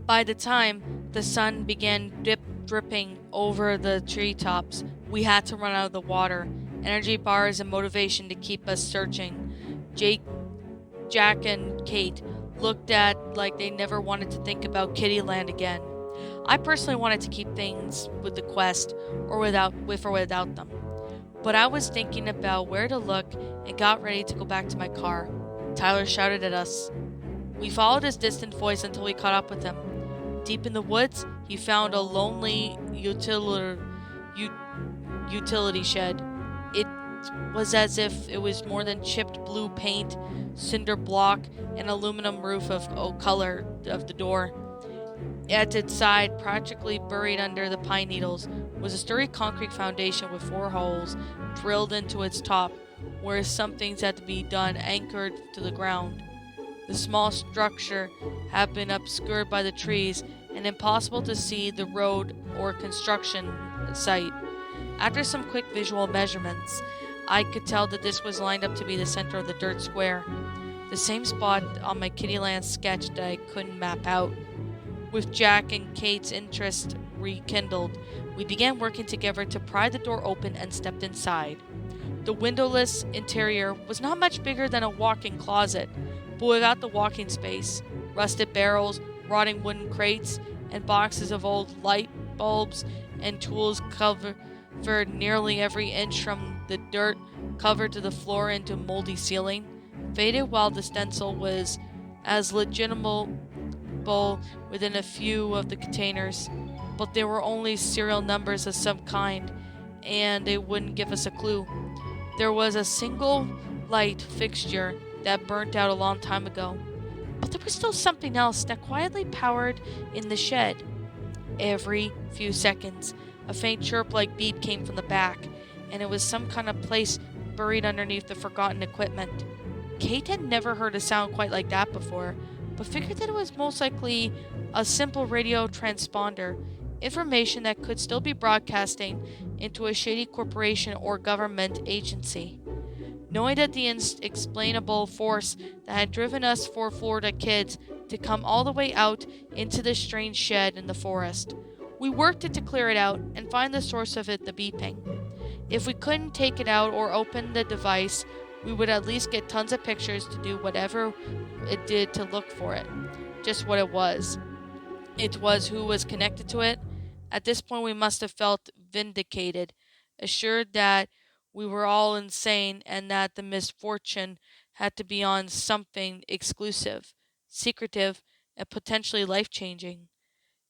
By the time the sun began dripping over the treetops, we had to run out of the water, energy bars, and motivation to keep us searching. Jake, Jack, and Kate looked at like they never wanted to think about Kittyland again. I personally wanted to keep things with the quest, or without them. But I was thinking about where to look and got ready to go back to my car. Tyler shouted at us. We followed his distant voice until we caught up with him. Deep in the woods, he found a lonely utility shed. It was as if it was more than chipped blue paint, cinder block, and aluminum roof of color of the door. At its side, practically buried under the pine needles, was a sturdy concrete foundation with 4 holes drilled into its top, where some things had to be done anchored to the ground. The small structure had been obscured by the trees and impossible to see the road or construction site. After some quick visual measurements, I could tell that this was lined up to be the center of the dirt square, the same spot on my Kittyland sketch that I couldn't map out. With Jack and Kate's interest rekindled, we began working together to pry the door open and stepped inside. The windowless interior was not much bigger than a walk-in closet, but without the walking space, rusted barrels, rotting wooden crates, and boxes of old light bulbs and tools covered nearly every inch from the dirt covered to the floor into moldy ceiling, faded while the stencil was as legitimable within a few of the containers, but there were only serial numbers of some kind, and they wouldn't give us a clue. There was a single light fixture that burnt out a long time ago, but there was still something else that quietly powered in the shed. Every few seconds, a faint chirp-like beep came from the back, and it was some kind of place buried underneath the forgotten equipment. Kate had never heard a sound quite like that before, but figured that it was most likely a simple radio transponder, information that could still be broadcasting into a shady corporation or government agency. Knowing that the inexplainable force that had driven us 4 Florida kids to come all the way out into this strange shed in the forest, we worked it to clear it out and find the source of it, the beeping. If we couldn't take it out or open the device, we would at least get tons of pictures to do whatever it did to look for it. Just what it was. It was who was connected to it. At this point, we must have felt vindicated, assured that we were all insane and that the misfortune had to be on something exclusive, secretive, and potentially life-changing.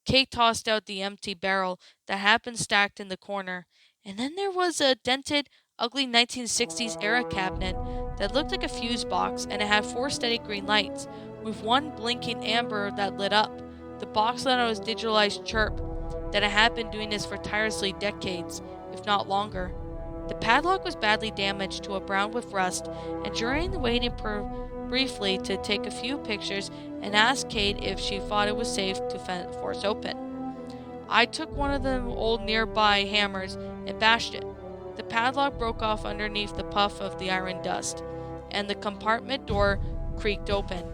Kate tossed out the empty barrel that had been stacked in the corner, and then there was a dented, ugly 1960s era cabinet that looked like a fuse box, and it had 4 steady green lights, with one blinking amber that lit up. The box let out a digitalized chirp that it had been doing this for tirelessly decades, if not longer. The padlock was badly damaged to a brown with rust, and during the waiting briefly to take a few pictures and ask Kate if she thought it was safe to force open. I took one of the old nearby hammers and bashed it. The padlock broke off underneath the puff of the iron dust, and the compartment door creaked open.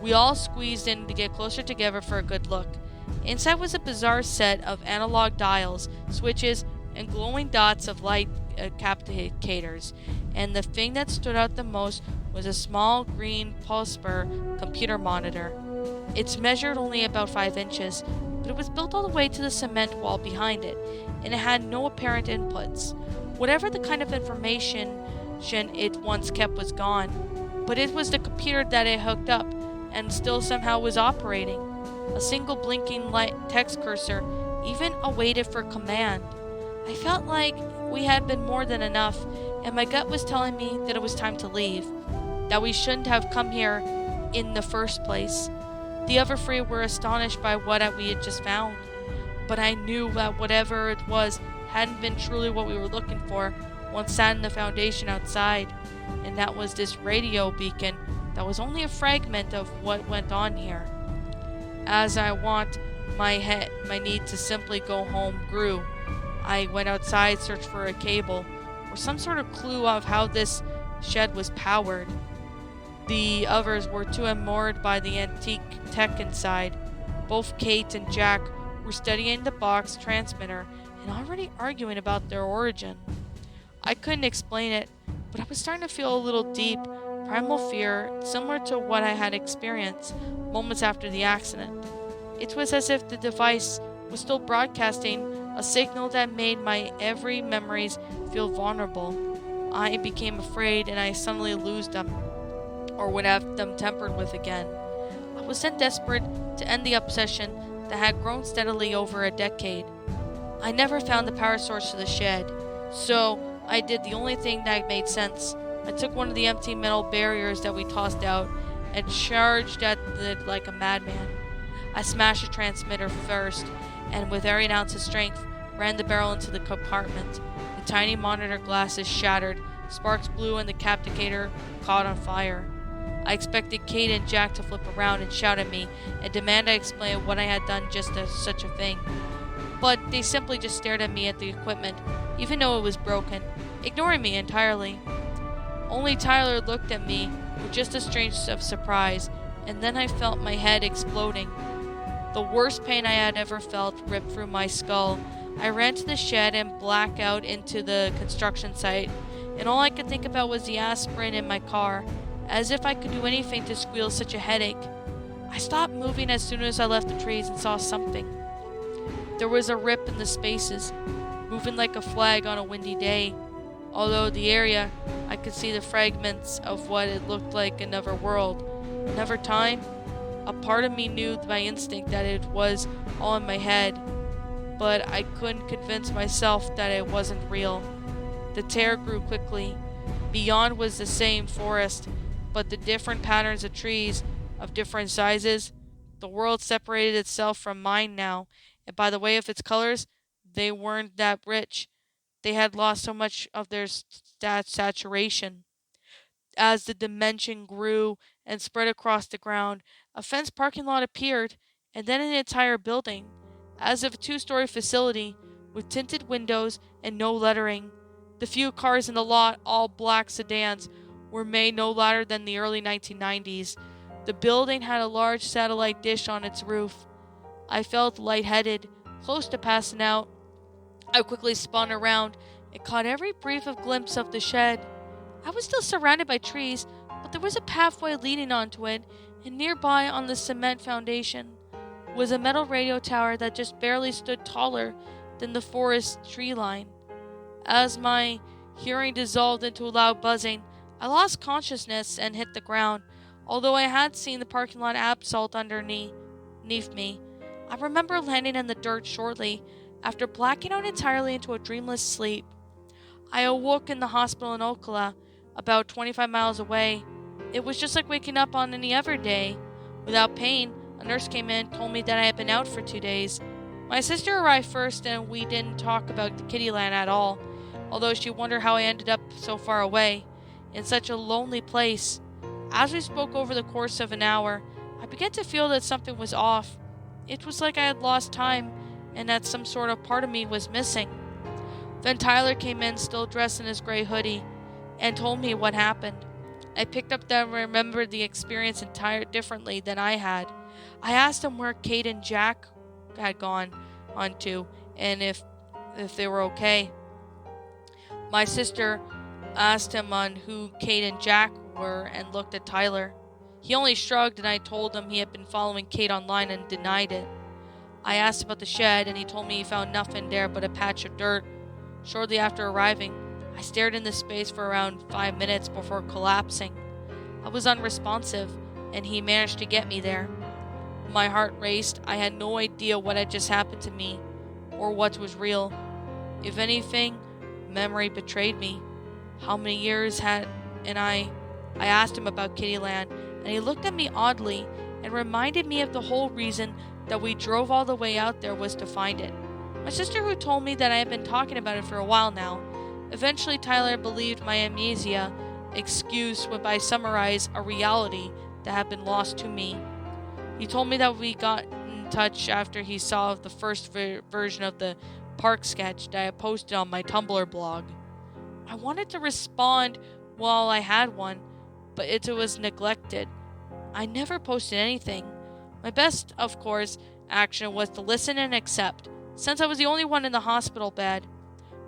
We all squeezed in to get closer together for a good look. Inside was a bizarre set of analog dials, switches, and glowing dots of light captators, and the thing that stood out the most was a small green pulsar computer monitor. It's measured only about 5 inches, but it was built all the way to the cement wall behind it, and it had no apparent inputs. Whatever the kind of information it once kept was gone, but it was the computer that it hooked up, and still somehow was operating. A single blinking light text cursor even awaited for command. I felt like we had been more than enough, and my gut was telling me that it was time to leave, that we shouldn't have come here in the first place. The other 3 were astonished by what we had just found, but I knew that whatever it was hadn't been truly what we were looking for once sat in the foundation outside, and that was this radio beacon that was only a fragment of what went on here. As my need to simply go home grew, I went outside, searched for a cable, or some sort of clue of how this shed was powered. The others were too enamored by the antique tech inside. Both Kate and Jack were studying the box transmitter and already arguing about their origin. I couldn't explain it, but I was starting to feel a little deep, primal fear similar to what I had experienced moments after the accident. It was as if the device was still broadcasting a signal that made my every memories feel vulnerable. I became afraid and I suddenly lose them, or would have them tempered with again. I was then desperate to end the obsession that had grown steadily over a decade. I never found the power source to the shed, so I did the only thing that made sense. I took one of the empty metal barriers that we tossed out and charged at it like a madman. I smashed the transmitter first, and with every ounce of strength, ran the barrel into the compartment. The tiny monitor glasses shattered, sparks flew, and the captator caught on fire. I expected Kate and Jack to flip around and shout at me and demand I explain what I had done just as such a thing. But they simply just stared at me at the equipment, even though it was broken, ignoring me entirely. Only Tyler looked at me with just a strange of surprise, and then I felt my head exploding. The worst pain I had ever felt ripped through my skull. I ran to the shed and blacked out into the construction site, and all I could think about was the aspirin in my car, as if I could do anything to squeal such a headache. I stopped moving as soon as I left the trees and saw something. There was a rip in the spaces, moving like a flag on a windy day. Although the area, I could see the fragments of what it looked like another world, another time. A part of me knew by instinct that it was all in my head, but I couldn't convince myself that it wasn't real. The terror grew quickly. Beyond was the same forest, but the different patterns of trees, of different sizes. The world separated itself from mine now, and by the way of its colors, they weren't that rich. They had lost so much of their saturation. As the dimension grew and spread across the ground, a fenced parking lot appeared, and then an entire building, as if a two-story facility, with tinted windows and no lettering. The few cars in the lot, all black sedans, were made no later than the early 1990s. The building had a large satellite dish on its roof. I felt lightheaded, close to passing out. I quickly spun around and caught every brief of glimpse of the shed. I was still surrounded by trees, but there was a pathway leading onto it, and nearby on the cement foundation was a metal radio tower that just barely stood taller than the forest tree line. As my hearing dissolved into a loud buzzing, I lost consciousness and hit the ground, although I had seen the parking lot absolve underneath me. I remember landing in the dirt shortly after blacking out entirely into a dreamless sleep. I awoke in the hospital in Ocala, about 25 miles away. It was just like waking up on any other day. Without pain, a nurse came in and told me that I had been out for 2 days. My sister arrived first, and we didn't talk about the Kiddie land at all, although she wondered how I ended up so far away, in such a lonely place. As we spoke over the course of an hour, I began to feel that something was off. It was like I had lost time, and that some sort of part of me was missing. Then Tyler came in, still dressed in his gray hoodie, and told me what happened. I picked up that I remembered the experience entirely differently than I had. I asked him where Kate and Jack had gone on to, and if they were okay. My sister asked him on who Kate and Jack were and looked at Tyler. He only shrugged, and I told him he had been following Kate online and denied it. I asked about the shed, and he told me he found nothing there but a patch of dirt. Shortly after arriving, I stared into space for around 5 minutes before collapsing. I was unresponsive, and he managed to get me there. My heart raced. I had no idea what had just happened to me, or what was real. If anything, memory betrayed me. How many years had... and I asked him about Kittyland, and he looked at me oddly and reminded me of the whole reason that we drove all the way out there was to find it. My sister, who told me that I had been talking about it for a while now. Eventually, Tyler believed my amnesia excuse when I summarized a reality that had been lost to me. He told me that we got in touch after he saw the first version of the park sketch that I posted on my Tumblr blog. I wanted to respond while I had one, but it was neglected. I never posted anything. My best, of course, action was to listen and accept, since I was the only one in the hospital bed.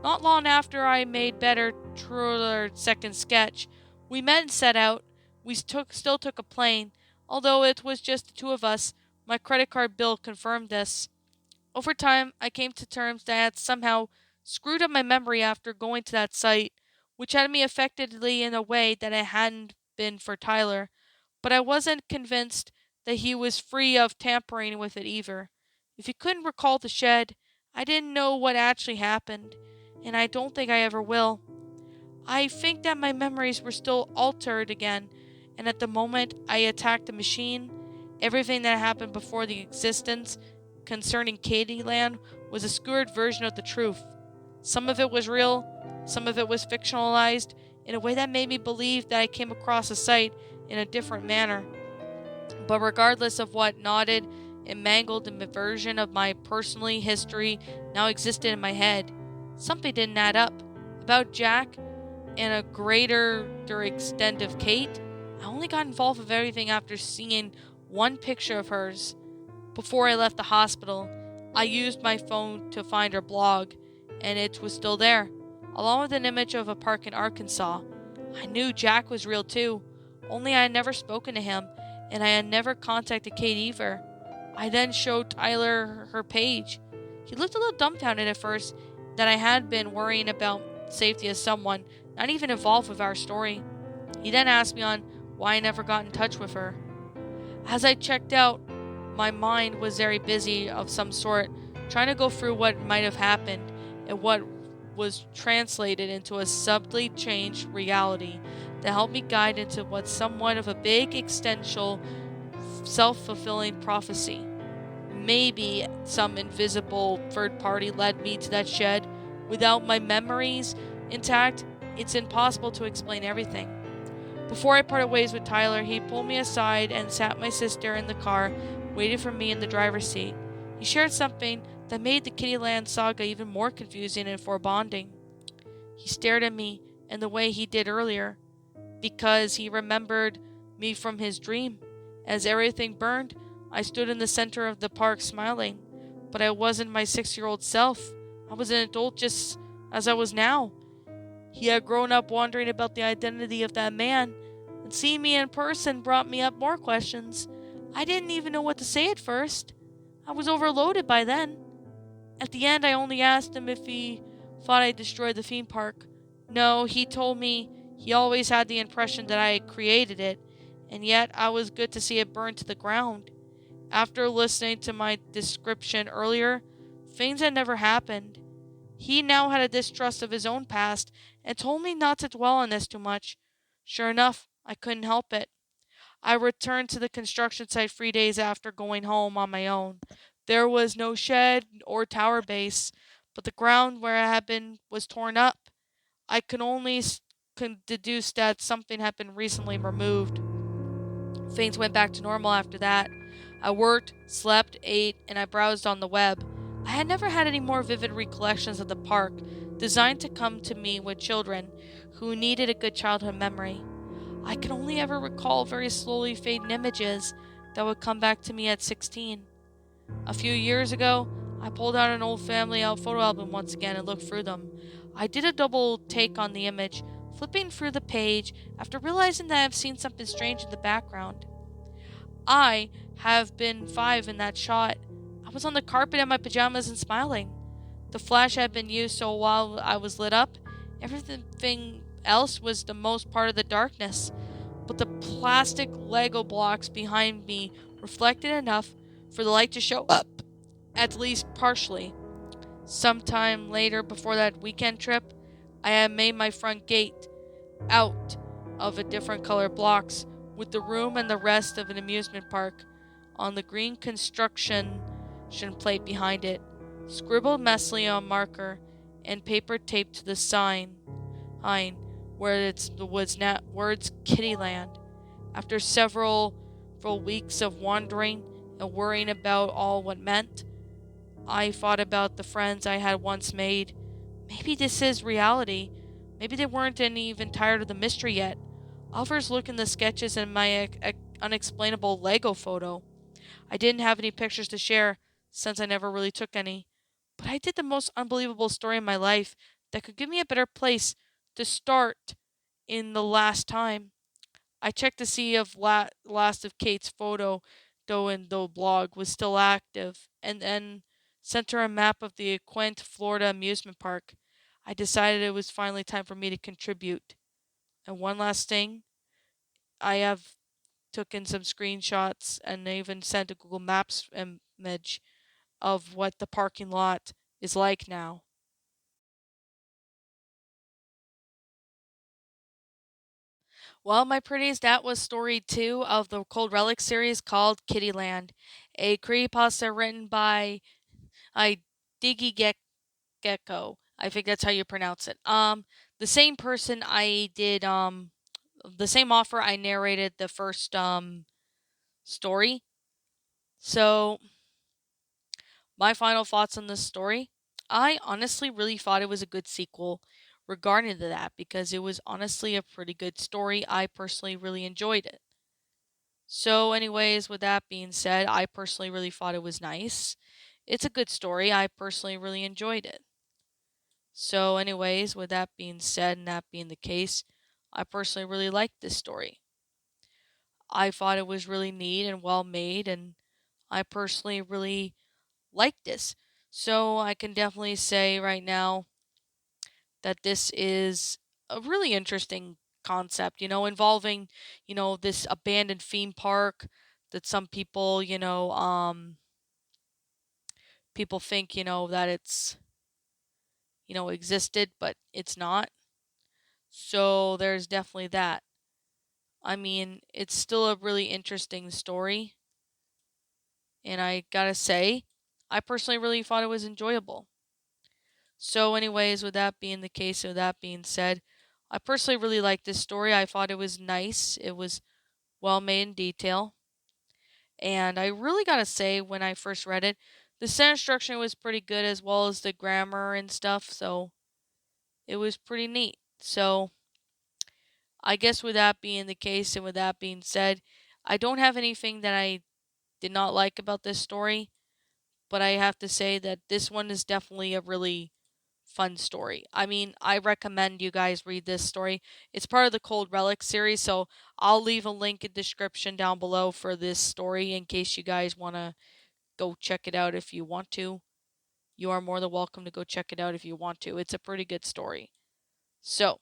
Not long after I made better truer second sketch, we met and set out. We still took a plane, although it was just the two of us. My credit card bill confirmed this. Over time, I came to terms that I had somehow screwed up my memory after going to that site, which had me affectedly in a way that it hadn't been for Tyler, but I wasn't convinced that he was free of tampering with it either. If he couldn't recall the shed, I didn't know what actually happened, and I don't think I ever will. I think that my memories were still altered again, and at the moment I attacked the machine, everything that happened before the existence concerning Kiddie Land was a skewed version of the truth. Some of it was real, some of it was fictionalized, in a way that made me believe that I came across a site in a different manner. But regardless of what knotted and mangled in the version of my personal history now existed in my head, something didn't add up. About Jack and a greater extent of Kate, I only got involved with everything after seeing one picture of hers. Before I left the hospital, I used my phone to find her blog, and it was still there, along with an image of a park in Arkansas. I knew Jack was real too, only I had never spoken to him, and I had never contacted Kate either. I then showed Tyler her page. He looked a little dumbfounded at first that I had been worrying about safety of someone not even involved with our story. He then asked me on why I never got in touch with her. As I checked out, my mind was very busy of some sort, trying to go through what might have happened and what was translated into a subtly changed reality that helped me guide into what's somewhat of a big existential self-fulfilling prophecy. Maybe some invisible third party led me to that shed. Without my memories intact, it's impossible to explain everything. Before I parted ways with Tyler, he pulled me aside and sat my sister in the car, waiting for me in the driver's seat. He shared something that made the Kittyland saga even more confusing and foreboding. He stared at me in the way he did earlier, because he remembered me from his dream. As everything burned, I stood in the center of the park smiling, but I wasn't my 6-year-old self. I was an adult just as I was now. He had grown up wondering about the identity of that man, and seeing me in person brought me up more questions. I didn't even know what to say at first. I was overloaded by then. At the end, I only asked him if he thought I destroyed the theme park. No, he told me he always had the impression that I had created it, and yet I was good to see it burn to the ground. After listening to my description earlier, things had never happened. He now had a distrust of his own past and told me not to dwell on this too much. Sure enough, I couldn't help it. I returned to the construction site 3 days after going home on my own. There was no shed or tower base, but the ground where I had been was torn up. I could only deduce that something had been recently removed. Things went back to normal after that. I worked, slept, ate, and I browsed on the web. I had never had any more vivid recollections of the park, designed to come to me with children who needed a good childhood memory. I could only ever recall very slowly fading images that would come back to me at 16. A few years ago, I pulled out an old family photo album once again and looked through them. I did a double take on the image, flipping through the page after realizing that I've seen something strange in the background. I have been 5 in that shot. I was on the carpet in my pajamas and smiling. The flash had been used so while I was lit up, everything else was the most part of the darkness. But the plastic Lego blocks behind me reflected enough for the light to show up, at least partially. Sometime later, before that weekend trip, I had made my front gate out of a different color blocks, with the room and the rest of an amusement park on the green construction plate behind it, scribbled messily on marker and paper taped to the sign where the words Kittyland. After several weeks of wandering and worrying about all what meant, I thought about the friends I had once made. Maybe this is reality. Maybe they weren't even tired of the mystery yet. Others look in the sketches and my unexplainable Lego photo. I didn't have any pictures to share, since I never really took any. But I did the most unbelievable story in my life that could give me a better place to start in the last time. I checked to see if last of Kate's photo, though in the blog, was still active, and then sent her a map of the quaint Florida amusement park. I decided it was finally time for me to contribute. And one last thing, I have taken some screenshots and even sent a Google Maps image of what the parking lot is like now. Well, my pretties, that was story 2 of the Cold Relics series called Kiddie Land, a creepypasta written by I Digigekko. I think that's how you pronounce it. The same person I did the same author I narrated the first story. So, my final thoughts on this story. I honestly really thought it was a good sequel regarding to that because it was honestly a pretty good story. I personally really enjoyed it. So, anyways, with that being said, I personally really thought it was nice. It's a good story. I personally really enjoyed it. So, anyways, with that being said and that being the case, I personally really liked this story. I thought it was really neat and well made, and I personally really liked this. So, I can definitely say right now that this is a really interesting concept, involving, this abandoned theme park that some people, people think, that it's, existed, but it's not. So, there's definitely that. I mean, it's still a really interesting story, and I gotta say, I personally really thought it was enjoyable. So, anyways, with that being the case, with that being said, I personally really liked this story. I thought it was nice. It was well made in detail. And I really gotta say, when I first read it, the sentence structure was pretty good as well as the grammar and stuff, so it was pretty neat. So, I guess with that being the case and with that being said, I don't have anything that I did not like about this story, but I have to say that this one is definitely a really fun story. I mean, I recommend you guys read this story. It's part of the Cold Relics series, so I'll leave a link in description down below for this story in case you guys want to go check it out if you want to. You are more than welcome to go check it out if you want to. It's a pretty good story. So,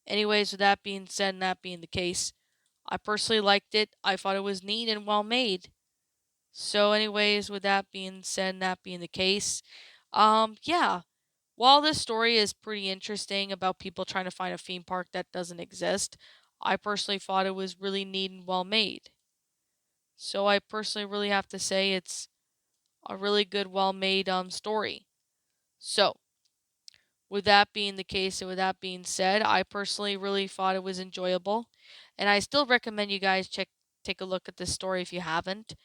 anyways, with that being said and that being the case, I personally liked it. I thought it was neat and well made. So, anyways, with that being said and that being the case, yeah. While this story is pretty interesting about people trying to find a theme park that doesn't exist, I personally thought it was really neat and well made. So I personally really have to say it's a really good, well made story. So, with that being the case and with that being said, I personally really thought it was enjoyable, and I still recommend you guys take a look at this story if you haven't.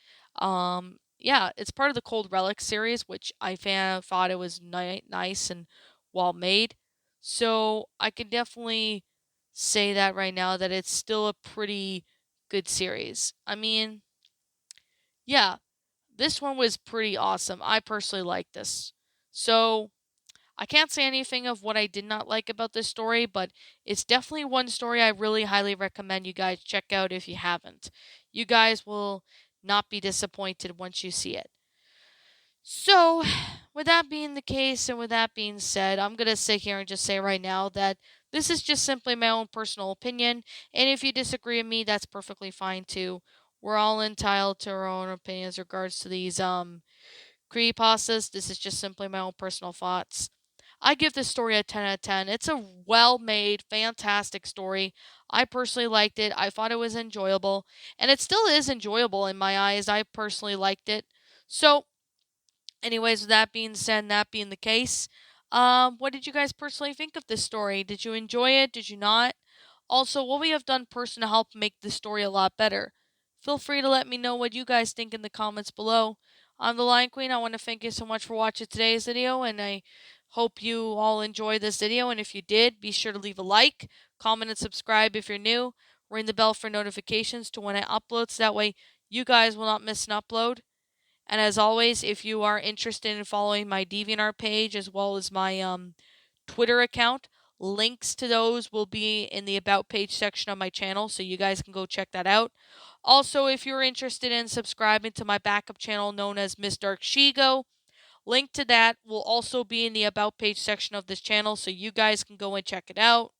Yeah, it's part of the Cold Relics series, which I thought it was nice and well made. So I can definitely say that right now that it's still a pretty good series. I mean, yeah, this one was pretty awesome. I personally like this. So I can't say anything of what I did not like about this story, but it's definitely one story I really highly recommend you guys check out if you haven't. You guys will not be disappointed once you see it. So, with that being the case and with that being said, I'm going to sit here and just say right now that this is just simply my own personal opinion, and if you disagree with me, that's perfectly fine too. We're all entitled to our own opinions regards to these creepypastas. This is just simply my own personal thoughts. I give this story a 10 out of 10. It's a well made, fantastic story. I personally liked it. I thought it was enjoyable. And it still is enjoyable in my eyes. I personally liked it. So, anyways, with that being said, and that being the case, what did you guys personally think of this story? Did you enjoy it? Did you not? Also, what we have done personally to help make this story a lot better. Feel free to let me know what you guys think in the comments below. I'm the Lion Queen. I want to thank you so much for watching today's video, and I hope you all enjoyed this video. And if you did, be sure to leave a like, comment, and subscribe if you're new. Ring the bell for notifications to when I upload, so that way you guys will not miss an upload. And as always, if you are interested in following my DeviantArt page as well as my Twitter account, links to those will be in the About page section of my channel, so you guys can go check that out. Also, if you're interested in subscribing to my backup channel known as Miss Dark Shigo, link to that will also be in the About page section of this channel, so you guys can go and check it out.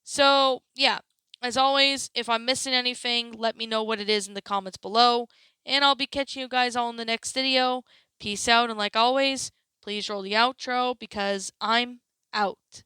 So, yeah, as always, if I'm missing anything, let me know what it is in the comments below, and I'll be catching you guys all in the next video. Peace out, and like always, please roll the outro because I'm out.